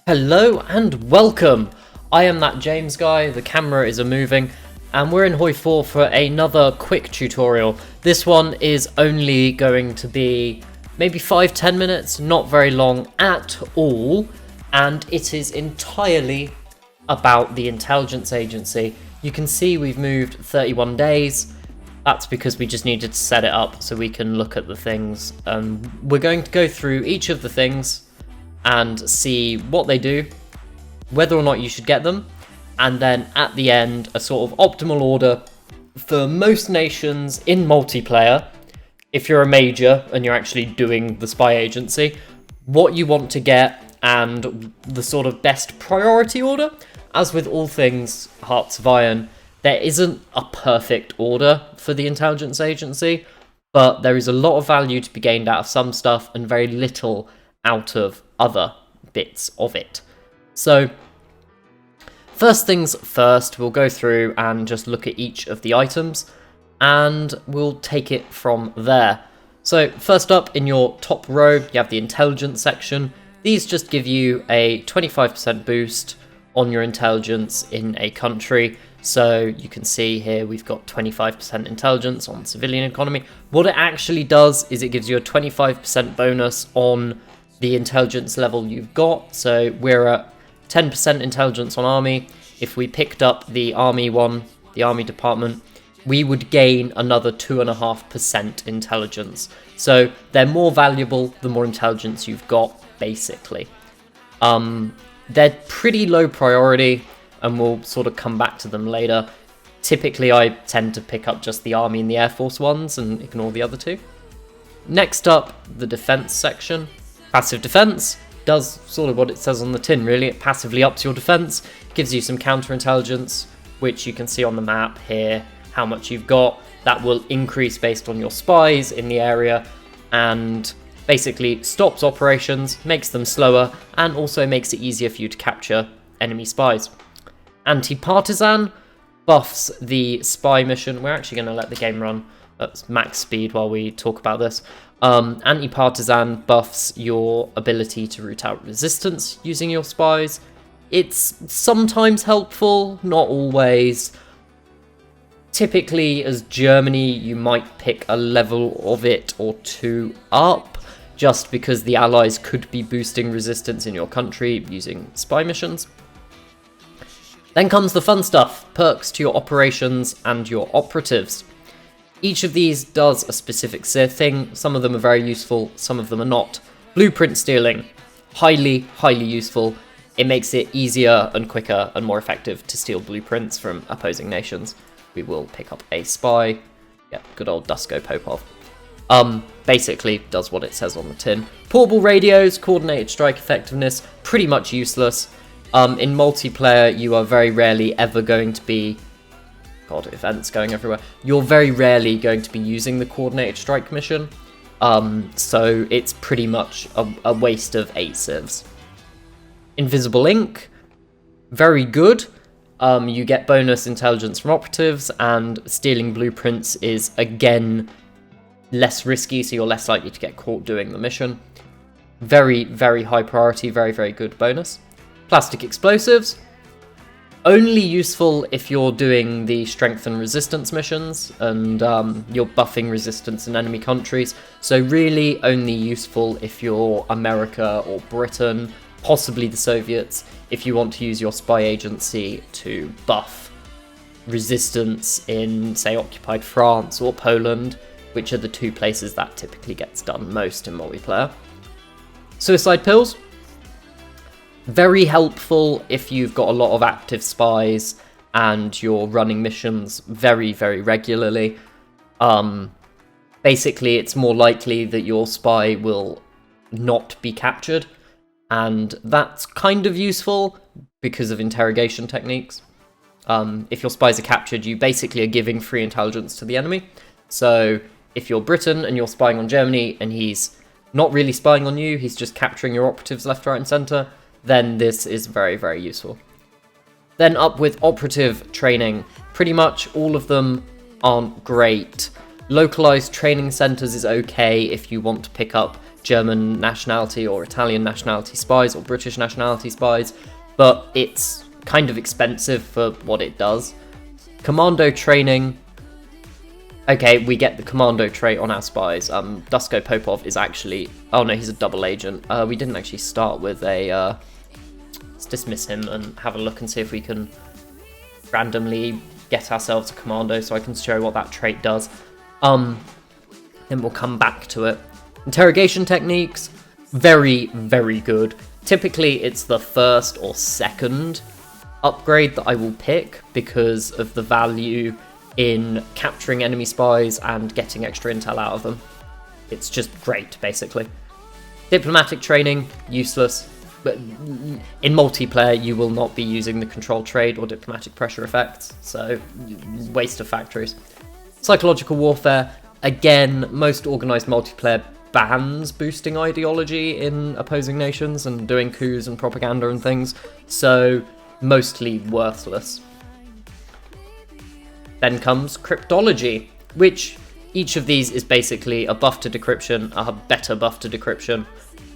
Hello and welcome! I am that James guy, the camera is moving, and we're in HOI4 for another quick tutorial. This one is only going to be maybe 5-10 minutes, not very long at all, and it is entirely about the intelligence agency. You can see we've moved 31 days. That's because we just needed to set it up so we can look at the things. We're going to go through each of the things and see what they do, whether or not you should get them, and then at the end, a sort of optimal order for most nations in multiplayer. If you're a major and you're actually doing the spy agency, what you want to get and the sort of best priority order. As with all things Hearts of Iron, there isn't a perfect order for the intelligence agency, but there is a lot of value to be gained out of some stuff and very little out of other bits of it. So first things first, we'll go through and just look at each of the items and we'll take it from there. So first up in your top row, you have the intelligence section. These just give you a 25% boost on your intelligence in a country. So you can see here we've got 25% intelligence on civilian economy. What it actually does is it gives you a 25% bonus on the intelligence level you've got. So we're at 10% intelligence on army. If we picked up the army one, the army department, we would gain another 2.5% intelligence. So they're more valuable the more intelligence you've got, basically. They're pretty low priority, and we'll sort of come back to them later. Typically, I tend to pick up just the army and the air force ones and ignore the other two. Next up, the defense section. Passive defense does sort of what it says on the tin, really. It passively ups your defense, gives you some counterintelligence, which you can see on the map here, how much you've got. That will increase based on your spies in the area, and basically stops operations, makes them slower, and also makes it easier for you to capture enemy spies. Anti-partisan buffs the spy mission. We're actually going to let the game run at max speed while we talk about this. Anti-partisan buffs your ability to root out resistance using your spies. It's sometimes helpful, not always. Typically, as Germany, you might pick a level of it or two up, just because the allies could be boosting resistance in your country using spy missions. Then comes the fun stuff, perks to your operations and your operatives. Each of these does a specific thing. Some of them are very useful, some of them are not. Blueprint stealing, highly useful. It makes it easier and quicker and more effective to steal blueprints from opposing nations. We will pick up a spy. Yeah, good old Dusko Popov. Basically does what it says on the tin. Portable radios, coordinated strike effectiveness, pretty much useless. In multiplayer, you are very rarely ever going to be... God, events going everywhere. You're very rarely going to be using the coordinated strike mission, so it's pretty much a waste of 8 civs. Invisible ink, very good. You get bonus intelligence from operatives, and stealing blueprints is, again, less risky, so you're less likely to get caught doing the mission. Very high priority, very good bonus. Plastic explosives, only useful if you're doing the strength and resistance missions, and you're buffing resistance in enemy countries. So really only useful if you're America or Britain, possibly the Soviets, if you want to use your spy agency to buff resistance in, say, occupied France or Poland, which are the two places that typically gets done most in multiplayer. Suicide pills, very helpful if you've got a lot of active spies and you're running missions very regularly. Basically, it's more likely that your spy will not be captured, and that's kind of useful because of interrogation techniques. If your spies are captured, you basically are giving free intelligence to the enemy. So if you're Britain and you're spying on Germany and he's not really spying on you, he's just capturing your operatives left, right, and centre, then this is very useful. Then up with operative training. Pretty much all of them aren't great. Localized training centers is okay if you want to pick up German nationality or Italian nationality spies or British nationality spies, but it's kind of expensive for what it does. Commando Training. Okay, we get the Commando trait on our spies. Dusko Popov is actually... Oh no, he's a double agent. We didn't actually start with a... Let's dismiss him and have a look and see if we can randomly get ourselves a Commando so I can show what that trait does. Then we'll come back to it. Interrogation Techniques. Very, very good. Typically, it's the first or second upgrade that I will pick because of the value in capturing enemy spies and getting extra intel out of them. It's just great, basically. Diplomatic Training, useless. But in multiplayer, you will not be using the control trade or diplomatic pressure effects, so waste of factories. Psychological Warfare, again, most organised multiplayer bans boosting ideology in opposing nations and doing coups and propaganda and things, so mostly worthless. Then comes Cryptology, which each of these is basically a buff to decryption, a better buff to decryption,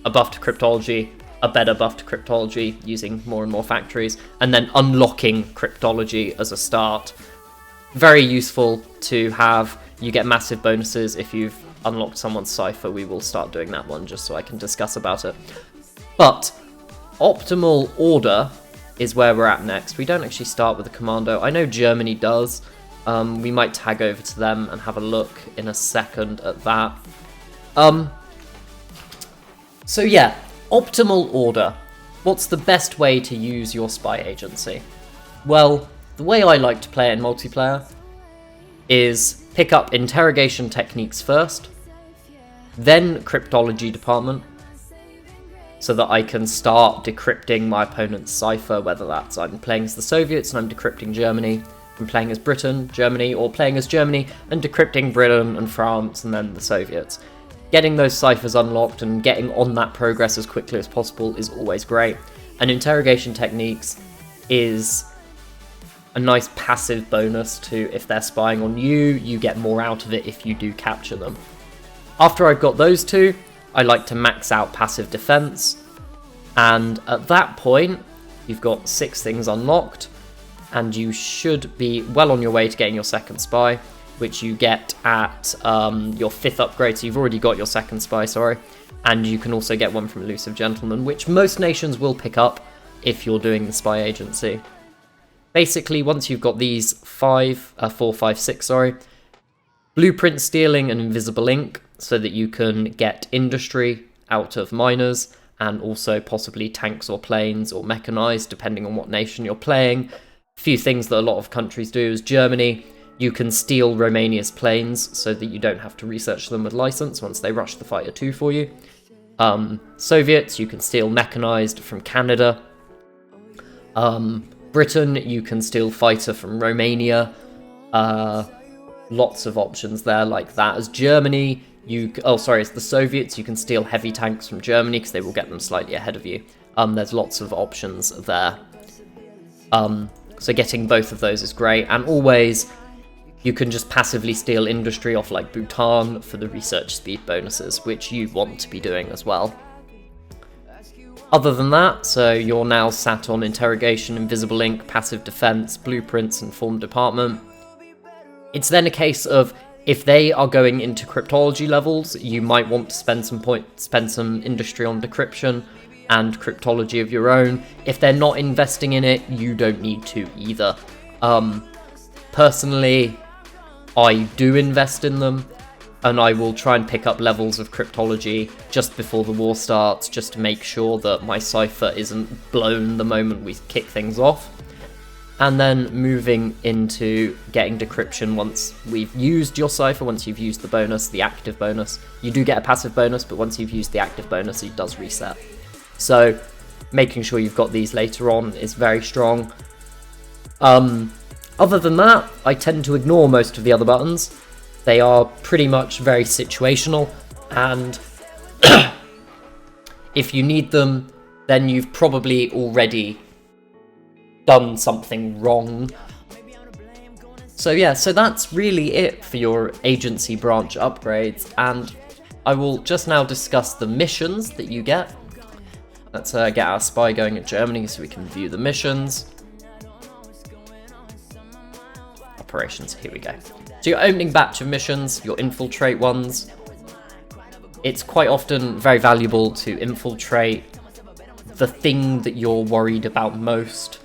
a buff to cryptology, a better buff to cryptology using more and more factories, and then unlocking cryptology as a start. Very useful to have. You get massive bonuses if you've unlocked someone's cipher. We will start doing that one just so I can discuss about it. But optimal order is where we're at next. We don't actually start with a commando. I know Germany does. We might tag over to them and have a look in a second at that. So yeah, optimal order. What's the best way to use your spy agency? Well, the way I like to play it in multiplayer is pick up Interrogation Techniques first, then Cryptology department, so that I can start decrypting my opponent's cipher, whether that's I'm playing as the Soviets and I'm decrypting Germany, I'm playing as Britain, Germany, or playing as Germany and decrypting Britain and France and then the Soviets. Getting those ciphers unlocked and getting on that progress as quickly as possible is always great. And Interrogation Techniques is a nice passive bonus to if they're spying on you, you get more out of it if you do capture them. After I've got those two, I like to max out passive defense, and at that point, you've got 6 things unlocked, and you should be well on your way to getting your second spy, which you get at your 5th upgrade, so you've already got your second spy, sorry, and you can also get one from Elusive Gentleman, which most nations will pick up if you're doing the spy agency. Basically, once you've got these 4, 5, 6, blueprint stealing and invisible ink, so that you can get industry out of miners, and also possibly tanks or planes or mechanized, depending on what nation you're playing. A few things that a lot of countries do is Germany, you can steal Romania's planes so that you don't have to research them with license once they rush the Fighter 2 for you. Soviets, you can steal mechanized from Canada. Britain, you can steal fighter from Romania. Lots of options there like that. As Germany, as the Soviets, you can steal heavy tanks from Germany because they will get them slightly ahead of you. There's lots of options there. So getting both of those is great, and always you can just passively steal industry off like Bhutan for the research speed bonuses, which you want to be doing as well. Other than that, so you're now sat on Interrogation, Invisible Ink, Passive Defense, Blueprints, and Form Department. It's then a case of, if they are going into cryptology levels, you might want to spend some industry on decryption and cryptology of your own. If they're not investing in it, you don't need to either. Personally, I do invest in them, and I will try and pick up levels of cryptology just before the war starts, just to make sure that my cipher isn't blown the moment we kick things off. And then moving into getting decryption once we've used your cipher, once you've used the bonus, the active bonus. You do get a passive bonus, but once you've used the active bonus, it does reset. So making sure you've got these later on is very strong. Other than that, I tend to ignore most of the other buttons. They are pretty much very situational, and if you need them, then you've probably already done something wrong. So yeah, so that's really it for your agency branch upgrades, and I will just now discuss the missions that you get. Let's get our spy going at Germany so we can view the missions. Operations, here we go. So your opening batch of missions, your infiltrate ones. It's quite often very valuable to infiltrate the thing that you're worried about most.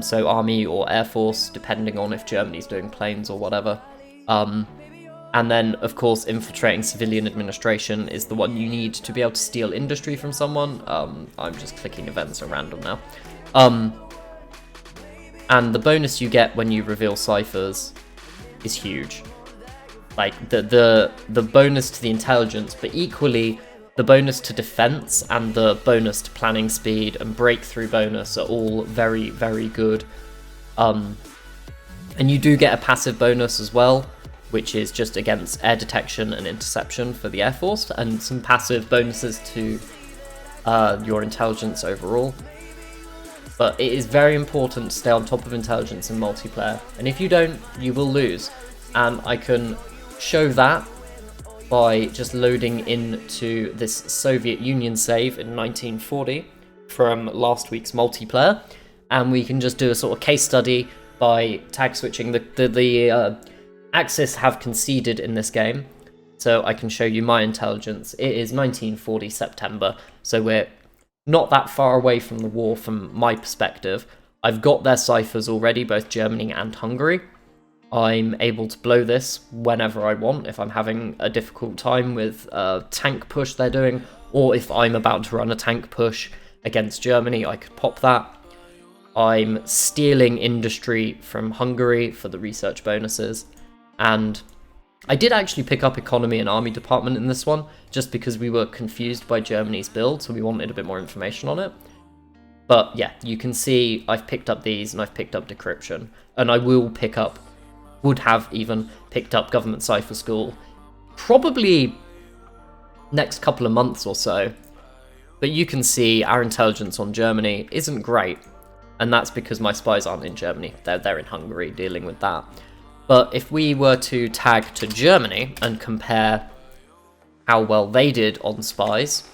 So Army or Air Force, depending on if Germany's doing planes or whatever. And then, of course, infiltrating civilian administration is the one you need to be able to steal industry from someone. I'm just clicking events at random now. And the bonus you get when you reveal ciphers is huge. Like, the bonus to the intelligence, but equally, the bonus to defense and the bonus to planning speed and breakthrough bonus are all very, very good. And you do get a passive bonus as well, which is just against air detection and interception for the Air Force, and some passive bonuses to your intelligence overall. But it is very important to stay on top of intelligence in multiplayer, and if you don't, you will lose. And I can show that by just loading into this Soviet Union save in 1940 from last week's multiplayer, and we can just do a sort of case study by tag switching. The Axis have conceded in this game, so I can show you my intelligence. It is 1940 September, so we're not that far away from the war from my perspective. I've got their ciphers already, both Germany and Hungary. I'm able to blow this whenever I want, if I'm having a difficult time with a tank push they're doing, or if I'm about to run a tank push against Germany, I could pop that. I'm stealing industry from Hungary for the research bonuses, and I did actually pick up economy and army department in this one, just because we were confused by Germany's build, so we wanted a bit more information on it. But yeah, you can see I've picked up these, and I've picked up decryption, and I will pick up, would have even picked up government cipher school, probably next couple of months or so. But you can see our intelligence on Germany isn't great, and that's because my spies aren't in Germany, they're in Hungary dealing with that. But if we were to tag to Germany and compare how well they did on spies,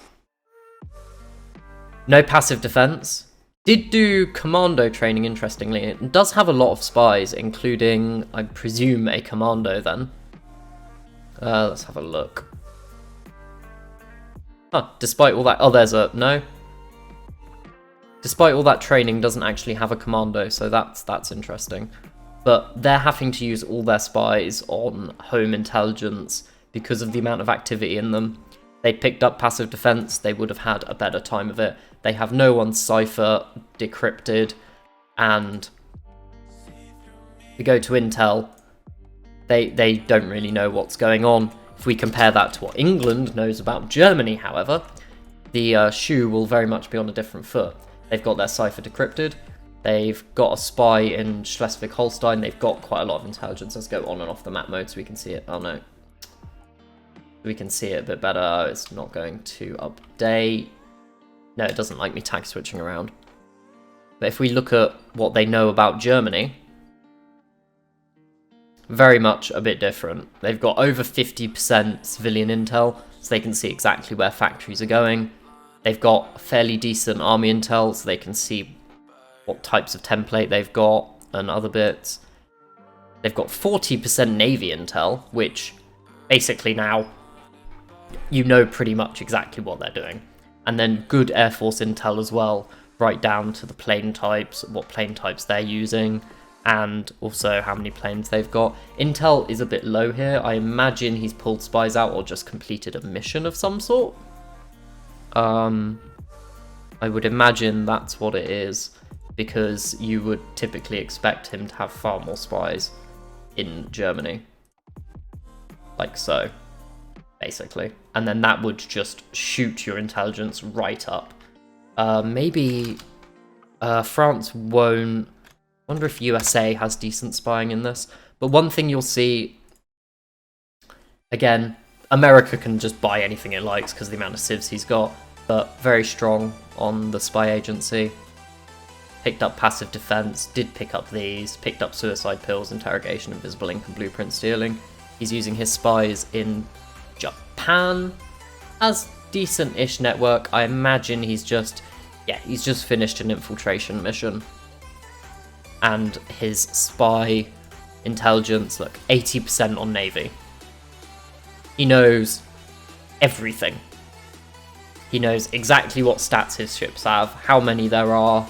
no passive defense, did do commando training, interestingly. It does have a lot of spies, including, I presume, a commando then. Let's have a look. Huh, despite all that, oh, there's a, no. Despite all that training, doesn't actually have a commando, so that's interesting. But they're having to use all their spies on home intelligence because of the amount of activity in them. They picked up passive defense, they would have had a better time of it. They have no one cipher decrypted, and we go to intel, they don't really know what's going on. If we compare that to what England knows about Germany, however, the shoe will very much be on a different foot. They've got their cipher decrypted, they've got a spy in Schleswig-Holstein, they've got quite a lot of intelligence. Let's go on and off the map mode so we can see it. Oh no. We can see it a bit better. It's not going to update. No, it doesn't like me tag switching around. But if we look at what they know about Germany, very much a bit different. They've got over 50% civilian intel, so they can see exactly where factories are going. They've got fairly decent army intel, so they can see what types of template they've got and other bits. They've got 40% navy intel, which basically now you know pretty much exactly what they're doing. And then good Air Force intel as well, right down to the plane types, what plane types they're using, and also how many planes they've got. Intel is a bit low here. I imagine he's pulled spies out or just completed a mission of some sort. I would imagine that's what it is, because you would typically expect him to have far more spies in Germany. Like so, basically. And then that would just shoot your intelligence right up. Maybe France won't. I wonder if USA has decent spying in this. But one thing you'll see, again, America can just buy anything it likes because of the amount of civs he's got, but very strong on the spy agency. Picked up passive defense, did pick up these, picked up suicide pills, interrogation, invisible ink, and blueprint stealing. He's using his spies in Japan. Japan has decent-ish network. I imagine he's just finished an infiltration mission. And his spy intelligence, look, 80% on Navy. He knows everything. He knows exactly what stats his ships have, how many there are.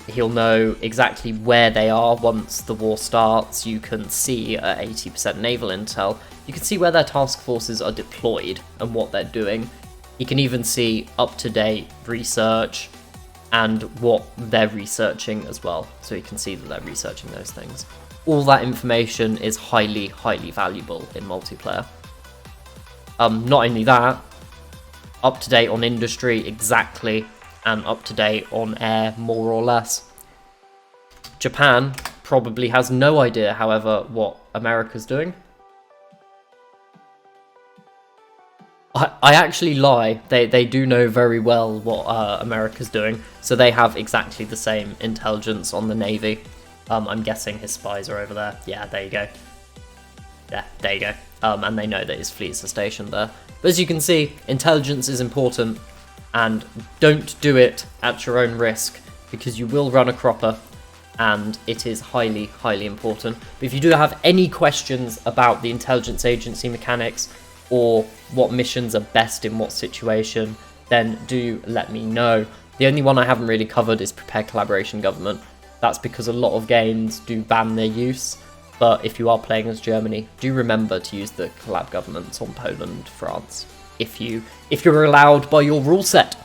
He'll know exactly where they are once the war starts. You can see at 80% naval intel, you can see where their task forces are deployed and what they're doing. You can even see up-to-date research and what they're researching as well. So you can see that they're researching those things. All that information is highly, highly valuable in multiplayer. Not only that, up-to-date on industry, exactly, and up-to-date on air, more or less. Japan probably has no idea, however, what America's doing. I actually lie. They do know very well what America's doing, so they have exactly the same intelligence on the Navy. I'm guessing his spies are over there. Yeah, there you go. Yeah, there you go. And they know that his fleets are stationed there. But as you can see, intelligence is important, and don't do it at your own risk, because you will run a cropper, and it is highly, highly important. But if you do have any questions about the intelligence agency mechanics, or what missions are best in what situation, then do let me know. The only one I haven't really covered is Prepared Collaboration Government. That's because a lot of games do ban their use, but if you are playing as Germany, do remember to use the collab governments on Poland, France, if you're allowed by your rule set.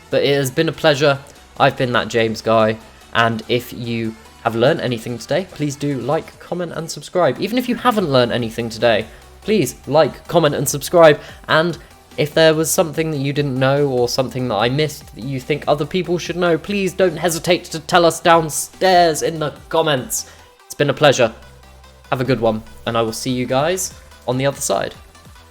But it has been a pleasure. I've been that James guy, and if you have learned anything today, please do like, comment, and subscribe. Even if you haven't learned anything today, please like, comment, and subscribe. And if there was something that you didn't know, or something that I missed that you think other people should know, please don't hesitate to tell us downstairs in the comments. It's been a pleasure. Have a good one, and I will see you guys on the other side.